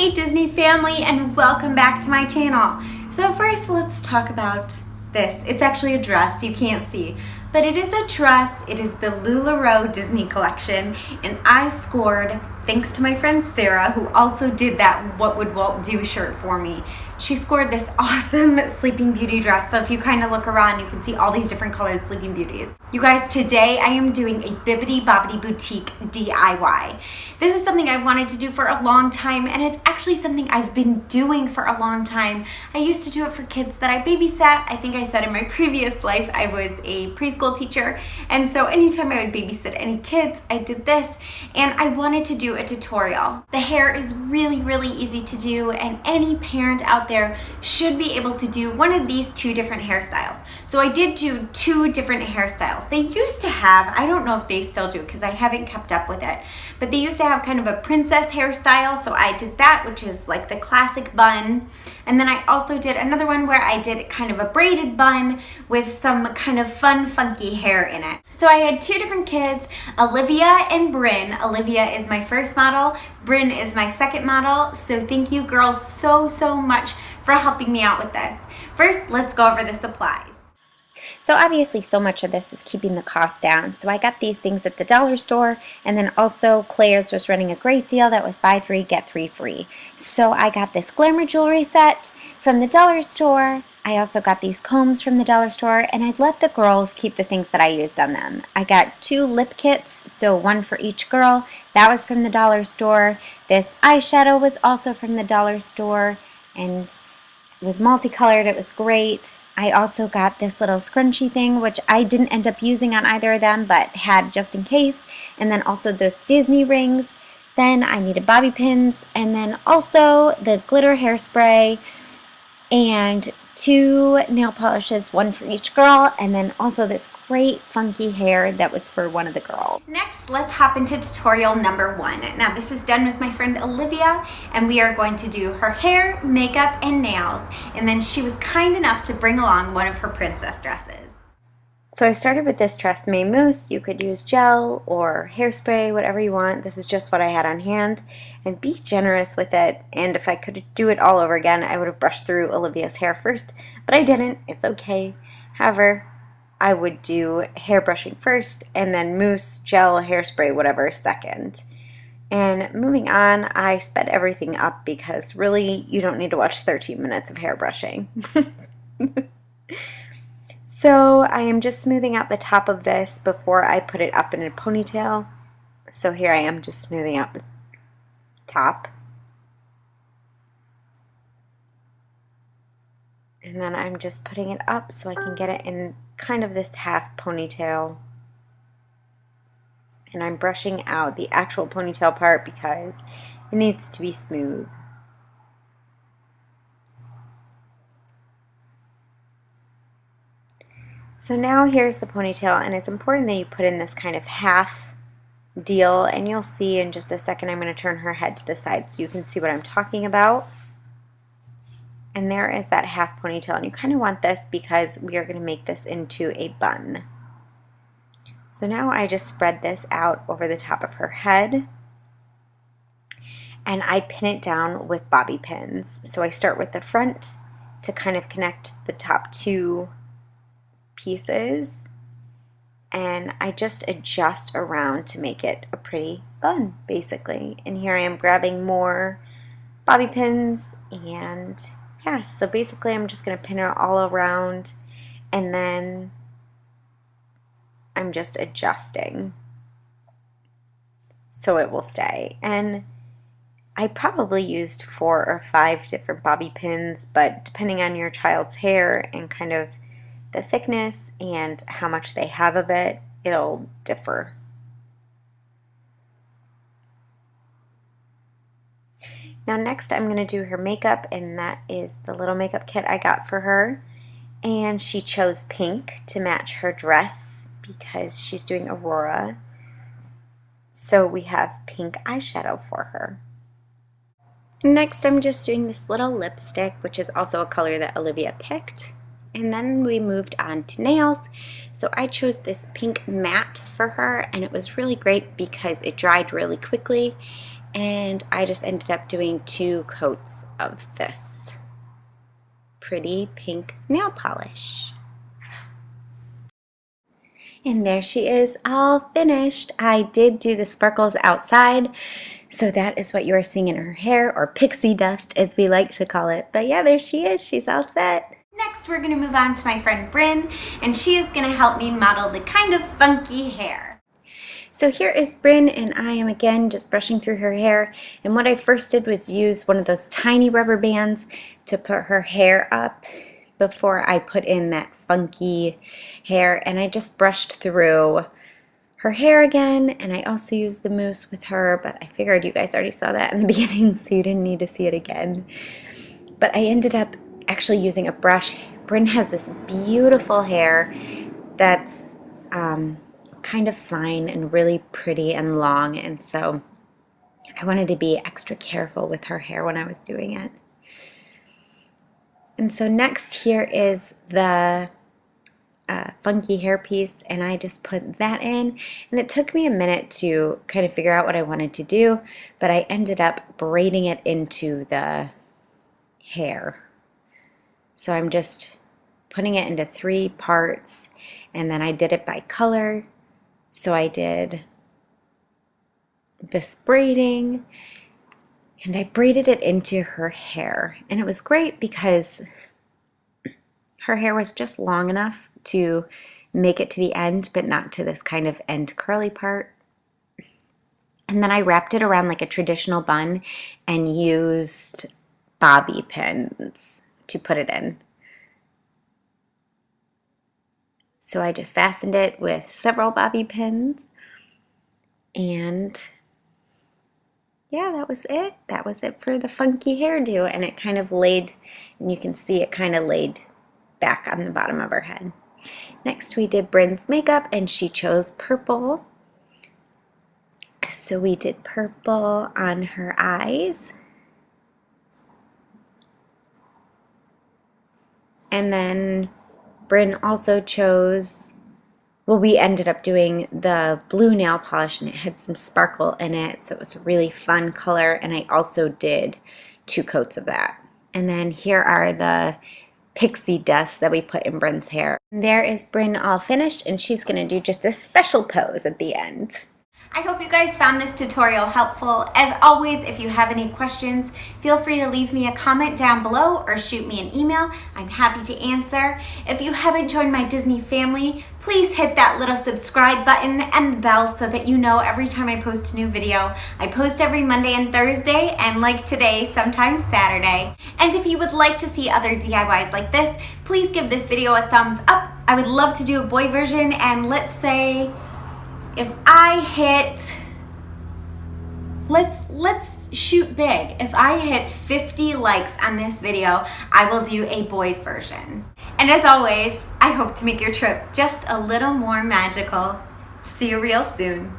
Hey Disney family, and welcome back to my channel. So first let's talk about this. It's actually a dress, you can't see, but it is a dress. It is the LuLaRoe Disney collection, and I scored thanks to my friend Sarah, who also did that What Would Walt Do shirt for me. She scored this awesome Sleeping Beauty dress. So if you kind of look around, you can see all these different colored Sleeping Beauties. You guys, today I am doing a Bibbity Bobbity boutique DIY. This is something I wanted to do for a long time, and it's actually something I've been doing for a long time. I used to do it for kids that I babysat. I think I said in my previous life I was a preschool teacher, and so anytime I would babysit any kids, I did this, and I wanted to do a tutorial. The hair is really, really easy to do, and any parent out there should be able to do one of these two different hairstyles. So I did do two different hairstyles. They used to have, I don't know if they still do because I haven't kept up with it, but they used to have kind of a princess hairstyle. So I did that, which is like the classic bun. And then I also did another one where I did kind of a braided bun with some kind of fun, funky hair in it. So I had two different kids, Olivia and Bryn. Olivia is my first model. Bryn is my second model. So thank you girls so much for helping me out with this. First, let's go over the supplies. So obviously so much of this is keeping the cost down. So I got these things at the dollar store, and then also Claire's was running a great deal that was buy 3 get 3 free. So I got this glamour jewelry set from the dollar store. I also got these combs from the dollar store, and I let the girls keep the things that I used on them. I got 2 lip kits, so one for each girl. That was from the dollar store. This eyeshadow was also from the dollar store, and it was multicolored. It was great. I also got this little scrunchie thing, which I didn't end up using on either of them, but had just in case. And then also those Disney rings. Then I needed bobby pins, and then also the glitter hairspray, and 2 nail polishes, one for each girl, and then also this great funky hair that was for one of the girls. Next, let's hop into tutorial number 1. Now this is done with my friend Olivia, and we are going to do her hair, makeup, and nails, and then she was kind enough to bring along one of her princess dresses. So I started with this Tresemme mousse. You could use gel or hairspray, whatever you want. This is just what I had on hand. And be generous with it. And if I could do it all over again, I would have brushed through Olivia's hair first. But I didn't. It's okay. However, I would do hair brushing first, and then mousse, gel, hairspray, whatever, second. And moving on, I sped everything up because really you don't need to watch 13 minutes of hair brushing. So I am just smoothing out the top of this before I put it up in a ponytail. So here I am just smoothing out the top. And then I'm just putting it up so I can get it in kind of this half ponytail. And I'm brushing out the actual ponytail part because it needs to be smooth. So now here's the ponytail, and it's important that you put in this kind of half deal, and you'll see in just a second I'm going to turn her head to the side so you can see what I'm talking about. And there is that half ponytail, and you kind of want this because we are going to make this into a bun. So now I just spread this out over the top of her head, and I pin it down with bobby pins. So I start with the front to kind of connect the top 2 pieces, and I just adjust around to make it a pretty bun basically. And here I am grabbing more bobby pins, and yeah, so basically I'm just going to pin it all around, and then I'm just adjusting so it will stay. And I probably used 4 or 5 different bobby pins, but depending on your child's hair and kind of the thickness and how much they have of it, it'll differ. Now next I'm going to do her makeup, and that is the little makeup kit I got for her. And she chose pink to match her dress because she's doing Aurora. So we have pink eyeshadow for her. Next I'm just doing this little lipstick, which is also a color that Olivia picked. And then we moved on to nails. So I chose this pink matte for her, and it was really great because it dried really quickly, and I just ended up doing 2 coats of this pretty pink nail polish. And there she is, all finished. I did do the sparkles outside, so that is what you are seeing in her hair, or pixie dust as we like to call it. But yeah, there she is, she's all set. Next, we're gonna move on to my friend Bryn, and she is gonna help me model the kind of funky hair. So here is Bryn, and I am again just brushing through her hair. And what I first did was use one of those tiny rubber bands to put her hair up before I put in that funky hair, and I just brushed through her hair again, and I also used the mousse with her, but I figured you guys already saw that in the beginning, so you didn't need to see it again. But I ended up actually using a brush. Bryn has this beautiful hair that's kind of fine and really pretty and long, and so I wanted to be extra careful with her hair when I was doing it. And so next here is the funky hair piece, and I just put that in, and it took me a minute to kind of figure out what I wanted to do, but I ended up braiding it into the hair. So I'm just putting it into 3 parts, and then I did it by color. So I did this braiding, and I braided it into her hair, and it was great because her hair was just long enough to make it to the end, but not to this kind of end curly part. And then I wrapped it around like a traditional bun and used bobby pins to put it in. So I just fastened it with several bobby pins, and yeah, that was it. That was it for the funky hairdo, and it kind of laid, and you can see it kind of laid back on the bottom of her head. Next we did Bryn's makeup, and she chose purple. So we did purple on her eyes. And then Bryn also chose, well, we ended up doing the blue nail polish, and it had some sparkle in it, so it was a really fun color, and I also did 2 coats of that. And then here are the pixie dust that we put in Bryn's hair. And there is Bryn all finished, and she's going to do just a special pose at the end. I hope you guys found this tutorial helpful. As always, if you have any questions, feel free to leave me a comment down below or shoot me an email. I'm happy to answer. If you haven't joined my Disney family, please hit that little subscribe button and the bell so that you know every time I post a new video. I post every Monday and Thursday, and like today, sometimes Saturday. And if you would like to see other DIYs like this, please give this video a thumbs up. I would love to do a boy version, and let's say if I hit, let's shoot big. If I hit 50 likes on this video, I will do a boys version. And as always, I hope to make your trip just a little more magical. See you real soon.